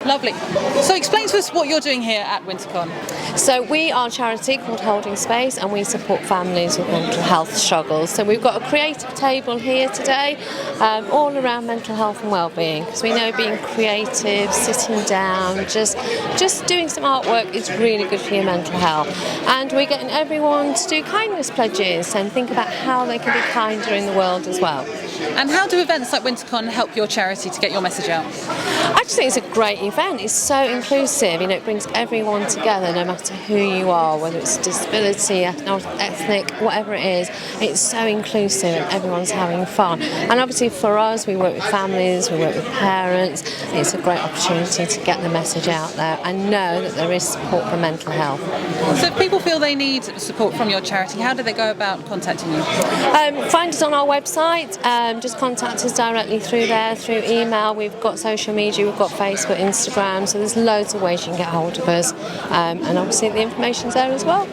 Lovely. So explain to us what you're doing here at Wintercon. So we are a charity called Holding Space, and we support families with mental health struggles. So we've got a creative table here today, all around mental health and well-being, because we know being creative, sitting down, just doing some artwork is really good for your mental health. And we're getting everyone to do kindness pledges and think about how they can be kinder in the world as well. And how do events like Wintercon help your charity to get your message out? I just think it's a great event. It's so inclusive. It brings everyone together, no matter who you are, whether it's disability, ethnic, whatever it is. It's so inclusive and everyone's having fun. And obviously for us, we work with families, we work with parents. It's a great opportunity to get the message out there and know that there is support for mental health. So if people feel they need support from your charity, how do they go about contacting you? Find us on our website. Just contact us directly through there, through email. We've got social media, we've got Facebook, Instagram, so there's loads of ways you can get hold of us, and obviously the information's there as well.